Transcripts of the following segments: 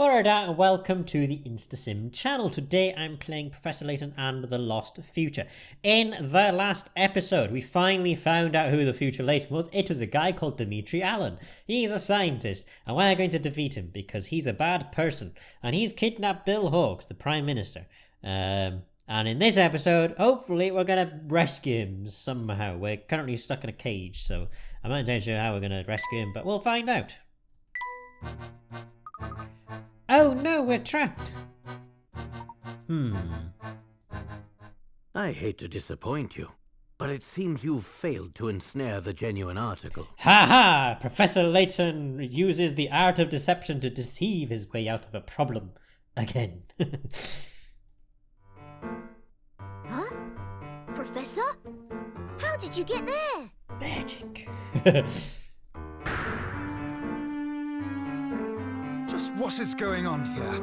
Borada, and welcome to the InstaSim channel. Today I'm playing Professor Layton and the Lost Future. In the last episode, we finally found out who the future Layton was. It was a guy called Dimitri Allen. He's a scientist, and we're going to defeat him because he's a bad person, and he's kidnapped Bill Hawkes, the Prime Minister. And in this episode, hopefully we're going to rescue him somehow. We're currently stuck in a cage, so I'm not entirely sure how we're going to rescue him, but we'll find out. Oh no, we're trapped! I hate to disappoint you, but it seems you've failed to ensnare the genuine article. Ha ha! Professor Layton uses the art of deception to deceive his way out of a problem. Again. Huh? Professor? How did you get there? Magic. Just what is going on here?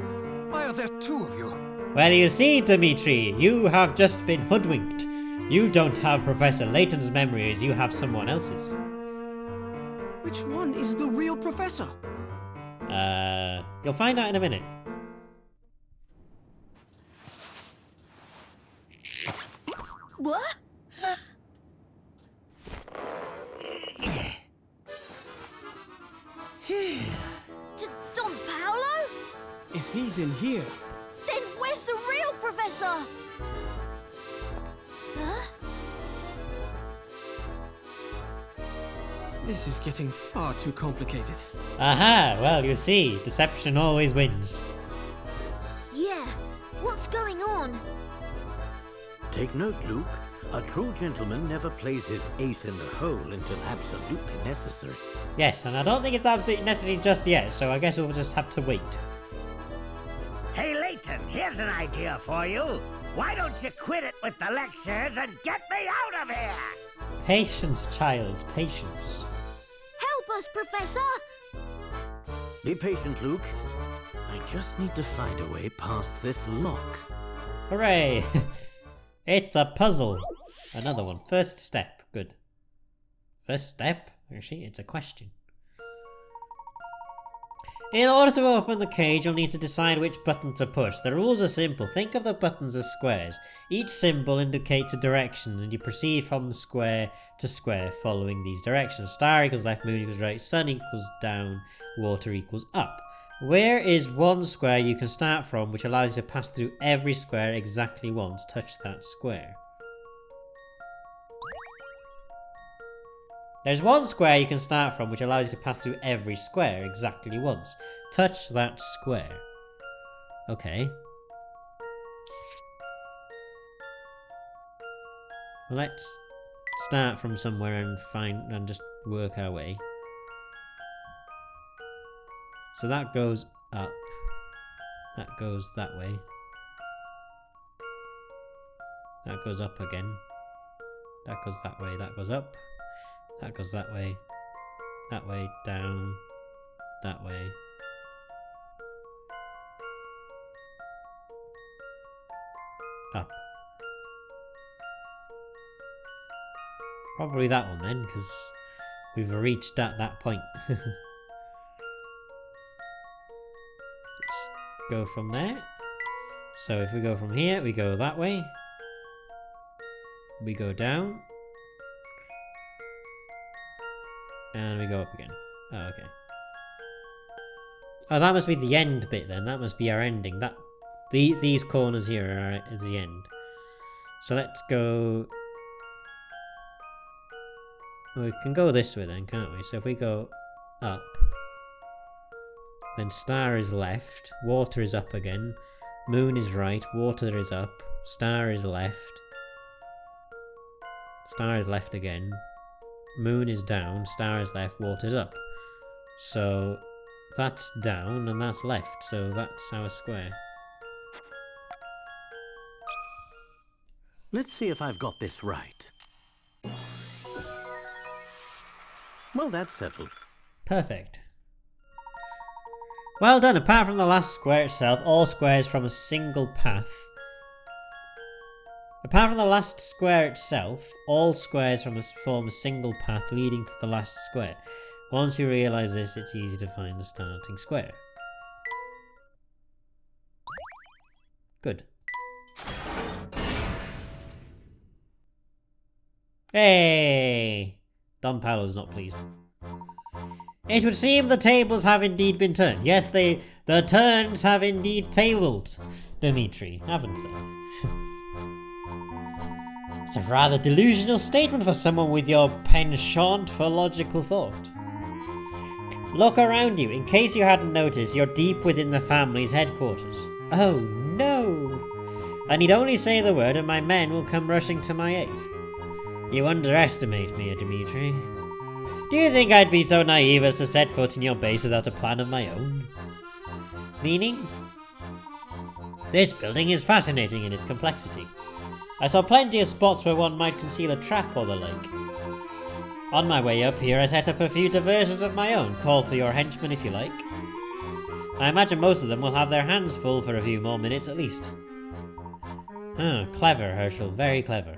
Why are there two of you? Well, you see, Dimitri, you have just been hoodwinked. You don't have Professor Layton's memories, you have someone else's. Which one is the real professor? You'll find out in a minute. What? Don Paolo? If he's in here, Then where's the real professor? Huh? this is getting far too complicated. Aha, well, you see, deception always wins. Yeah, what's going on? Take note, Luke. A true gentleman never plays his ace in the hole until absolutely necessary. Yes, and I don't think it's absolutely necessary just yet, so I guess we'll just have to wait. Hey, Layton, here's an idea for you. Why don't you quit it with the lectures and get me out of here? Patience, child, patience. Help us, Professor! Be patient, Luke. I just need to find a way past this lock. Hooray! It's a puzzle. Another one. First step. Good. First step? Actually, it's a question. In order to open the cage, you'll need to decide which button to push. The rules are simple. Think of the buttons as squares. Each symbol indicates a direction, and you proceed from square to square following these directions. Star equals left, moon equals right, sun equals down, water equals up. Where is one square you can start from which allows you to pass through every square exactly once? Touch that square. There's one square you can start from which allows you to pass through every square exactly once. Touch that square. Okay. Well, let's start from somewhere and just work our way. So that goes up. That goes that way. That goes up again. That goes that way. That goes up. That goes that way. That way, down. That way. Up. Probably that one then, because we've reached at that point. Let's go from there. So if we go from here, we go that way. We go down. And we go up again. Oh, okay. Oh, that must be the end bit then. That must be our ending. These corners here are the end. So let's go... We can go this way then, can't we? So if we go up, then star is left, water is up again, moon is right, water is up, star is left, star is left again, moon is down, star is left, water is up. So that's down and that's left, so that's our square. Let's see if I've got this right. Well, that's settled. Perfect. Well done. Apart from the last square itself, all squares from a single path. Apart from the last square itself, all squares form a single path leading to the last square. Once you realise this, it's easy to find the starting square. Good. Hey! Don Paolo's not pleased. It would seem the tables have indeed been turned. Yes, the turns have indeed tabled, Dimitri, haven't they? It's a rather delusional statement for someone with your penchant for logical thought. Look around you. In case you hadn't noticed, you're deep within the family's headquarters. Oh no! I need only say the word and my men will come rushing to my aid. You underestimate me, Dimitri. Do you think I'd be so naive as to set foot in your base without a plan of my own? Meaning? This building is fascinating in its complexity. I saw plenty of spots where one might conceal a trap or the like. On my way up here, I set up a few diversions of my own. Call for your henchmen if you like. I imagine most of them will have their hands full for a few more minutes at least. Clever, Herschel. Very clever.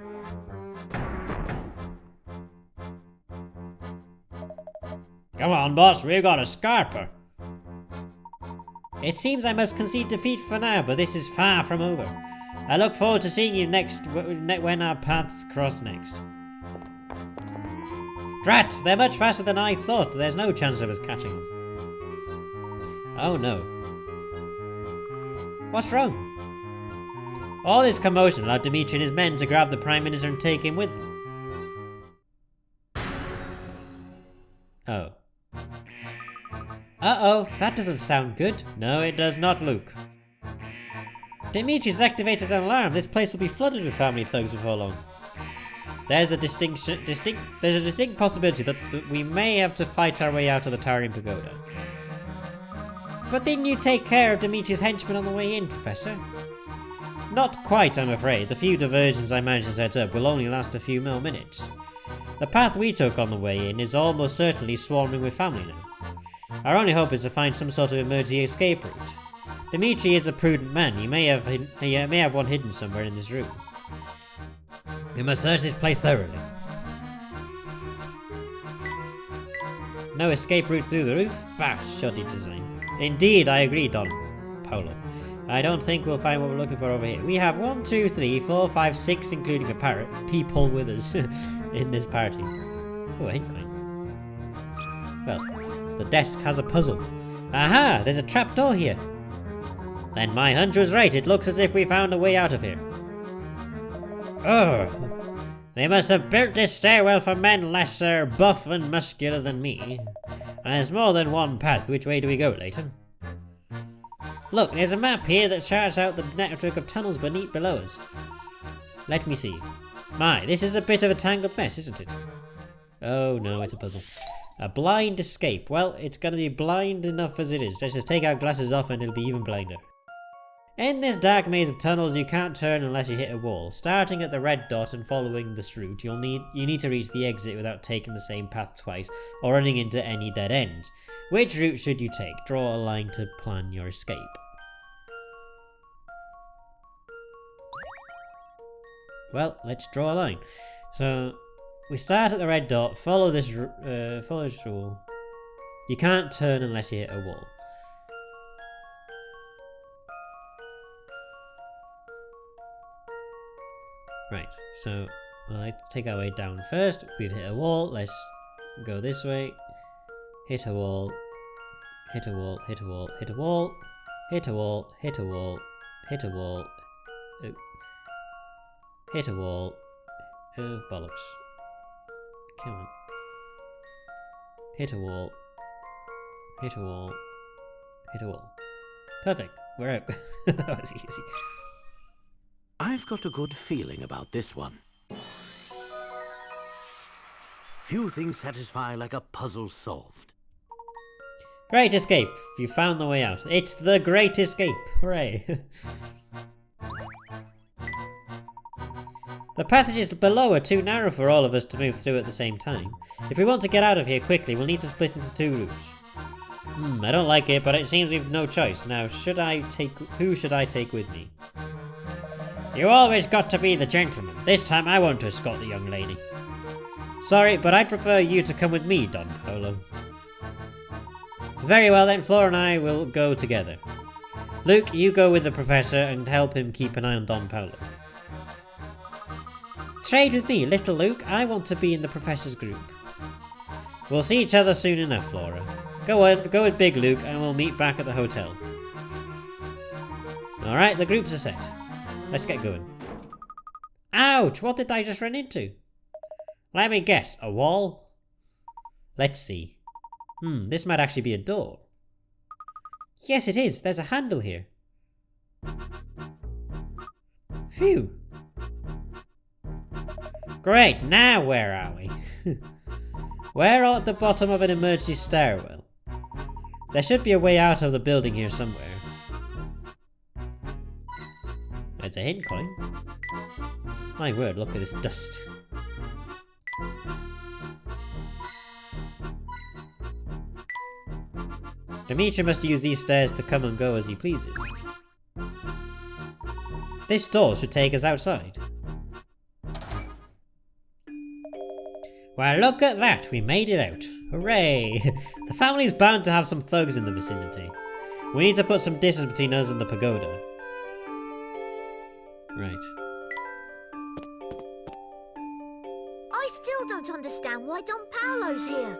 Come on, boss. We've got a scarper. It seems I must concede defeat for now, but this is far from over. I look forward to seeing you next when our paths cross next. Drat! They're much faster than I thought. There's no chance of us catching them. Oh no. What's wrong? All this commotion allowed Dimitri and his men to grab the Prime Minister and take him with them. Oh. Uh-oh, that doesn't sound good. No, it does not, Luke. Dimitri's activated an alarm. This place will be flooded with family thugs before long. There's a distinct possibility that we may have to fight our way out of the Towering Pagoda. But didn't you take care of Dimitri's henchmen on the way in, Professor? Not quite, I'm afraid. The few diversions I managed to set up will only last a few more minutes. The path we took on the way in is almost certainly swarming with family now. Our only hope is to find some sort of emergency escape route. Dimitri is a prudent man. He may have one hidden somewhere in this room. We must search this place thoroughly. No escape route through the roof? Bah, shoddy design. Indeed, I agree, Don Paolo. I don't think we'll find what we're looking for over here. We have 1, 2, 3, 4, 5, 6, including a parrot, people with us in this party. Oh, a hint coin. Well, the desk has a puzzle. Aha! There's a trapdoor here. Then my hunch was right. It looks as if we found a way out of here. Oh, they must have built this stairwell for men less buff and muscular than me. There's more than one path. Which way do we go, Layton? Look, there's a map here that charts out the network of tunnels below us. Let me see. My, this is a bit of a tangled mess, isn't it? Oh no, it's a puzzle. A blind escape. Well, it's gonna be blind enough as it is. Let's just take our glasses off and it'll be even blinder. In this dark maze of tunnels, you can't turn unless you hit a wall. Starting at the red dot and following this route, you need to reach the exit without taking the same path twice or running into any dead end. Which route should you take? Draw a line to plan your escape. Well, let's draw a line. So we start at the red dot. Follow this rule. You can't turn unless you hit a wall. Right, so let's take our way down first. We've hit a wall. Let's go this way. Hit a wall. Hit a wall. Hit a wall. Hit a wall. Hit a wall. Hit a wall. Hit a wall. Oh. Hit a wall. Oh, bollocks. Come on. Hit a wall. Hit a wall. Hit a wall. Perfect. We're out. That was easy. I've got a good feeling about this one. Few things satisfy like a puzzle solved. Great escape. You found the way out. It's the great escape. Hooray. The passages below are too narrow for all of us to move through at the same time. If we want to get out of here quickly, we'll need to split into 2 routes. I don't like it, but it seems we've no choice. Now, who should I take with me? You always got to be the gentleman. This time I want to escort the young lady. Sorry, but I'd prefer you to come with me, Don Paolo. Very well then, Flora and I will go together. Luke, you go with the professor and help him keep an eye on Don Paolo. Trade with me, little Luke. I want to be in the professor's group. We'll see each other soon enough, Laura. Go with Big Luke and we'll meet back at the hotel. Alright, the groups are set. Let's get going. Ouch! What did I just run into? Let me guess, a wall? Let's see. This might actually be a door. Yes, it is. There's a handle here. Phew. Great, now where are we? We're at the bottom of an emergency stairwell. There should be a way out of the building here somewhere. There's a hidden coin. My word, look at this dust. Dimitri must use these stairs to come and go as he pleases. This door should take us outside. Well, look at that, we made it out. Hooray! The family's bound to have some thugs in the vicinity. We need to put some distance between us and the pagoda. Right. I still don't understand why Don Paolo's here.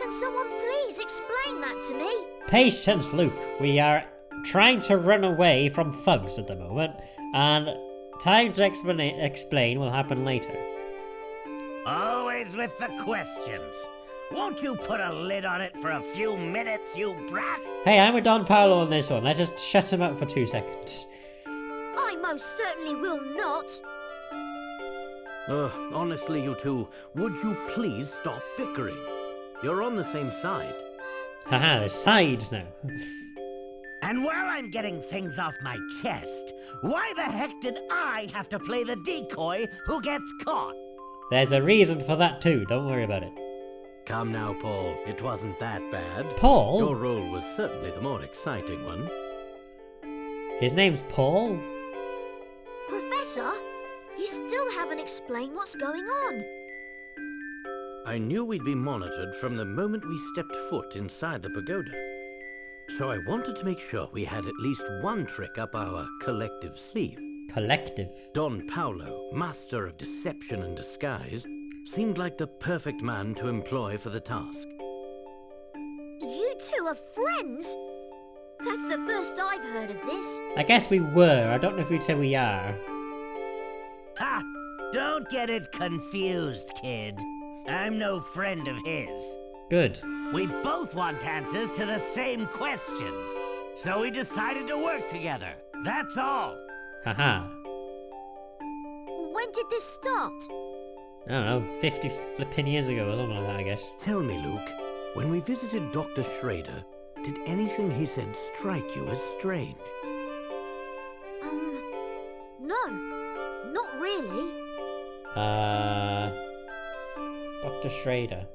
Can someone please explain that to me? Patience, Luke. We are trying to run away from thugs at the moment, and time to explain will happen later. Always with the questions. Won't you put a lid on it for a few minutes, you brat? Hey, I'm with Don Paolo on this one. Let's just shut him up for 2 seconds. I most certainly will not. Honestly, you two, would you please stop bickering? You're on the same side. Haha, there's sides now. And while I'm getting things off my chest, why the heck did I have to play the decoy who gets caught? There's a reason for that too, don't worry about it. Come now, Paul. It wasn't that bad. Paul? Your role was certainly the more exciting one. His name's Paul? Professor, you still haven't explained what's going on. I knew we'd be monitored from the moment we stepped foot inside the pagoda. So I wanted to make sure we had at least one trick up our collective sleeve. Collective. Don Paolo, master of deception and disguise, seemed like the perfect man to employ for the task. You two are friends? That's the first I've heard of this. I guess we were. I don't know if we'd say we are. Ha! Don't get it confused, kid. I'm no friend of his. Good. We both want answers to the same questions. So we decided to work together. That's all. Haha. When did this start? I don't know, 50 flipping years ago or something like that, I guess. Tell me, Luke, when we visited Dr. Schrader, did anything he said strike you as strange? No. Not really. Dr. Schrader.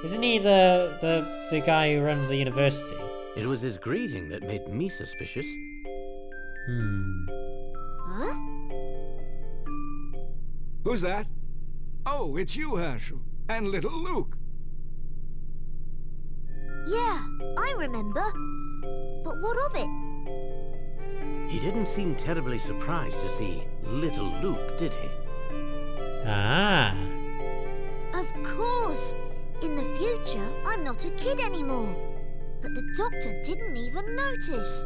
Isn't he the guy who runs the university? It was his greeting that made me suspicious. Huh? Who's that? Oh, it's you, Herschel. And little Luke. Yeah, I remember. But what of it? He didn't seem terribly surprised to see little Luke, did he? Ah. Of course. In the future, I'm not a kid anymore. But the doctor didn't even notice.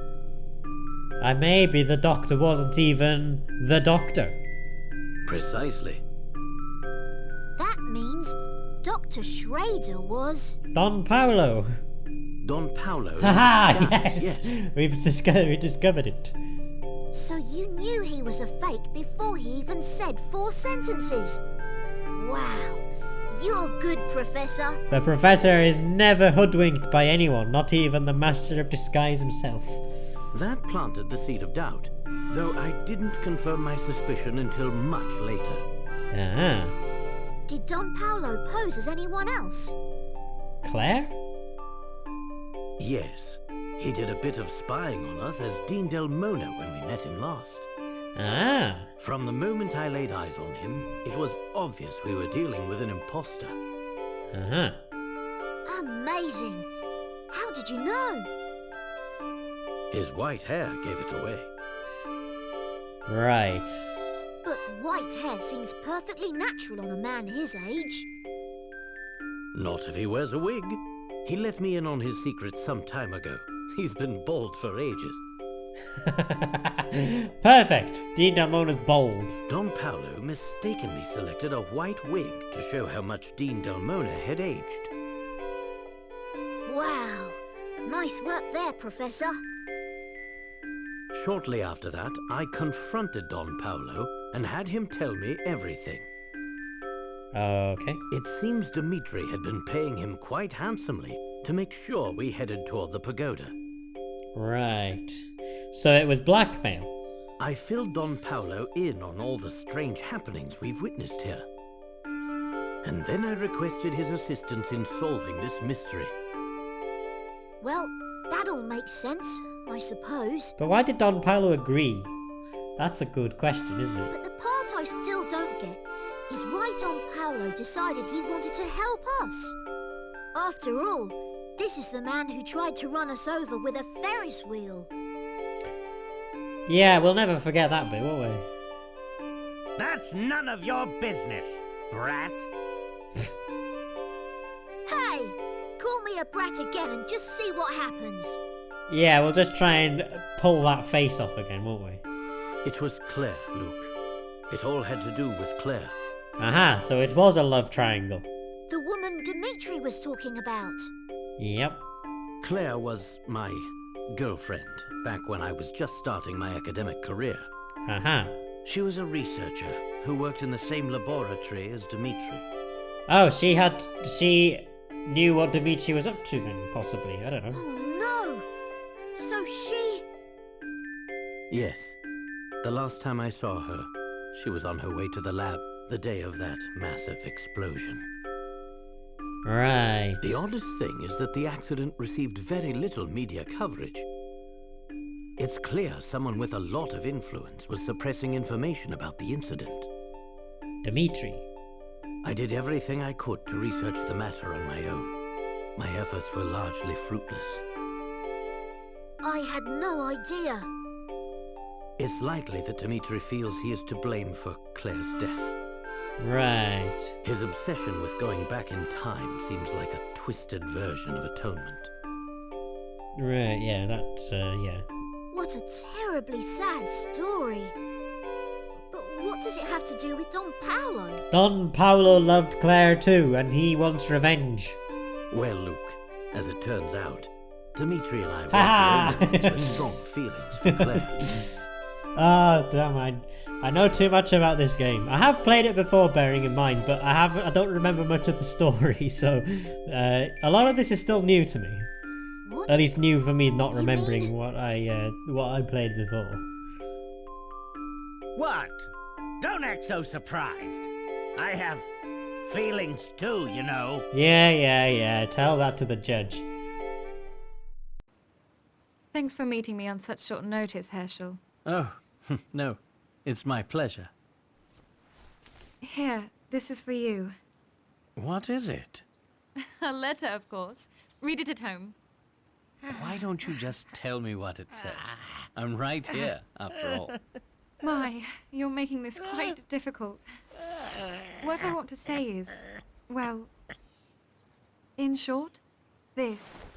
And maybe the doctor wasn't even the doctor. Precisely. That means Dr. Schrader was... Don Paolo. Don Paolo. Haha, yes. We discovered it. So you knew he was a fake before he even said 4 sentences. Wow. You're good, Professor. The professor is never hoodwinked by anyone, not even the master of disguise himself. That planted the seed of doubt, though I didn't confirm my suspicion until much later. Ah. Did Don Paolo pose as anyone else? Claire? Yes, he did a bit of spying on us as Dean Del Mono when we met him last. Ah. From the moment I laid eyes on him, it was obvious we were dealing with an imposter. Uh-huh. Amazing. How did you know? His white hair gave it away. Right. But white hair seems perfectly natural on a man his age. Not if he wears a wig. He let me in on his secret some time ago. He's been bald for ages. Perfect. Dean Dalmona's bold. Don Paolo mistakenly selected a white wig to show how much Dean Dalmona had aged. Wow. Nice work there, Professor. Shortly after that, I confronted Don Paolo and had him tell me everything. Okay. It seems Dimitri had been paying him quite handsomely to make sure we headed toward the pagoda. Right. So it was blackmail. I filled Don Paolo in on all the strange happenings we've witnessed here. And then I requested his assistance in solving this mystery. Well, that all makes sense, I suppose. But why did Don Paolo agree? That's a good question, isn't it? But the part I still don't get is why Don Paolo decided he wanted to help us. After all, this is the man who tried to run us over with a Ferris wheel. Yeah, we'll never forget that bit, won't we? That's none of your business, brat. Hey, call me a brat again and just see what happens. Yeah, we'll just try and pull that face off again, won't we? It was Claire, Luke. It all had to do with Claire. Aha, so it was a love triangle. The woman Dimitri was talking about. Yep. Claire was my girlfriend back when I was just starting my academic career. Aha. She was a researcher who worked in the same laboratory as Dimitri. Oh, she knew what Dimitri was up to then, possibly. I don't know. Oh no! So she... Yes. The last time I saw her, she was on her way to the lab the day of that massive explosion. Right. The oddest thing is that the accident received very little media coverage. It's clear someone with a lot of influence was suppressing information about the incident. Dimitri. I did everything I could to research the matter on my own. My efforts were largely fruitless. I had no idea. It's likely that Dimitri feels he is to blame for Claire's death. Right. His obsession with going back in time seems like a twisted version of atonement. Right, yeah, that's, yeah. What a terribly sad story. But what does it have to do with Don Paolo? Don Paolo loved Claire too, and he wants revenge. Well, Luke, as it turns out, Dimitri and I Ha were with strong feelings for Claire. Ah, damn, I know too much about this game. I have played it before, bearing in mind, but I don't remember much of the story, so a lot of this is still new to me. What? At least new for me, not You remembering mean- what I played before. What? Don't act so surprised. I have feelings too, you know. Yeah. Tell that to the judge. Thanks for meeting me on such short notice, Herschel. Oh, no. It's my pleasure. Here, this is for you. What is it? A letter, of course. Read it at home. Why don't you just tell me what it says? I'm right here, after all. My, you're making this quite difficult. What I want to say is, well, in short, this.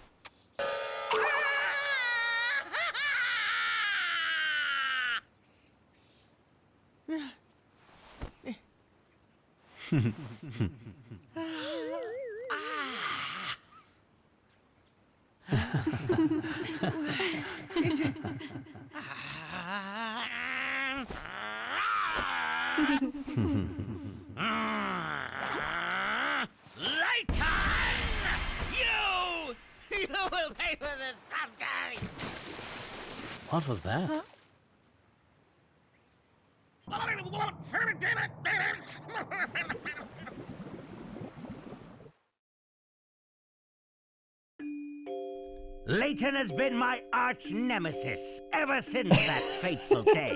Layton! You! You will pay for this someday! What was that? Layton has been my arch nemesis ever since that fateful day.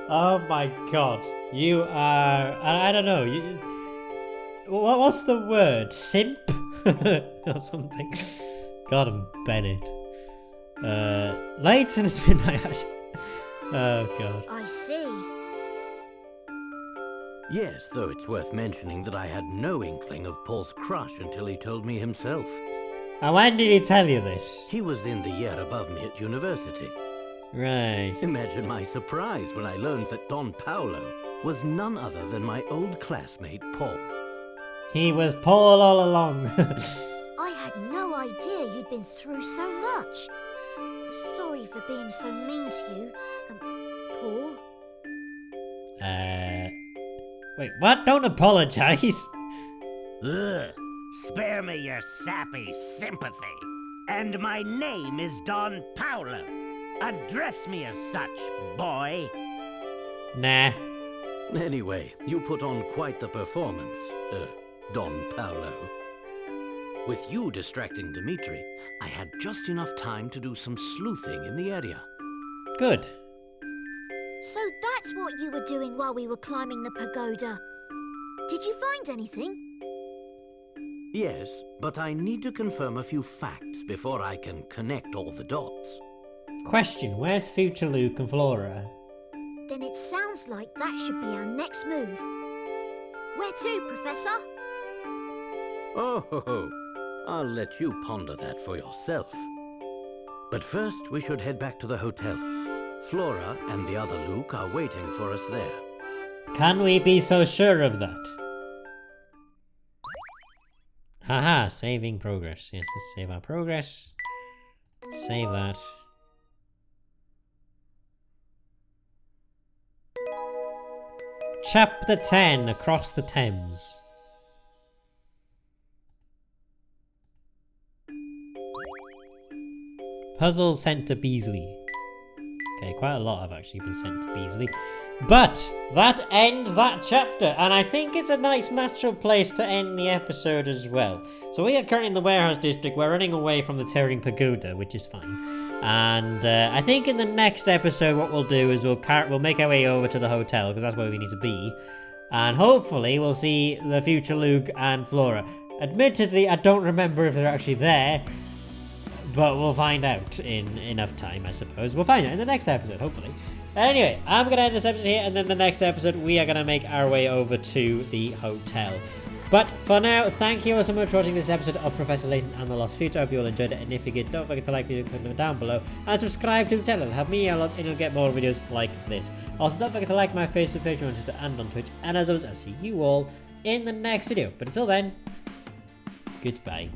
Oh my god. You are... I don't know. What's the word? Simp? Or something. God, I'm Bennett. Layton has been my Oh god. I see. Yes, though it's worth mentioning that I had no inkling of Paul's crush until he told me himself. And when did he tell you this? He was in the year above me at university. Right. Imagine my surprise when I learned that Don Paolo was none other than my old classmate, Paul. He was Paul all along. I had no idea you'd been through so much. Sorry for being so mean to you, Paul. Wait, what? Don't apologize. Ugh. Spare me your sappy sympathy. And my name is Don Paolo. Address me as such, boy. Nah. Anyway, you put on quite the performance, Don Paolo. With you distracting Dimitri, I had just enough time to do some sleuthing in the area. Good. So that's what you were doing while we were climbing the pagoda. Did you find anything? Yes, but I need to confirm a few facts before I can connect all the dots. Question, where's future Luke and Flora? Then it sounds like that should be our next move. Where to, Professor? Oh, I'll let you ponder that for yourself. But first, we should head back to the hotel. Flora and the other Luke are waiting for us there. Can we be so sure of that? Haha, saving progress. Yes, let's save our progress. Save that. Chapter 10, Across the Thames. Puzzle sent to Beasley. Okay, quite a lot have actually been sent to Beasley. But that ends that chapter, and I think it's a nice natural place to end the episode as well. So we are currently in the warehouse district. We're running away from the Towering Pagoda, which is fine. And I think in the next episode what we'll do is we'll make our way over to the hotel, because that's where we need to be. And hopefully we'll see the future Luke and Flora. Admittedly, I don't remember if they're actually there, but we'll find out in enough time, I suppose. We'll find out in the next episode, hopefully. Anyway, I'm going to end this episode here, and then the next episode we are going to make our way over to the hotel. But for now, thank you all so much for watching this episode of Professor Layton and the Lost Future. I hope you all enjoyed it, and if you did, don't forget to like the video, comment down below, and subscribe to the channel. It'll help me a lot, and you'll get more videos like this. Also, don't forget to like my Facebook page on Twitter and on Twitch, and as always, I'll see you all in the next video. But until then, goodbye.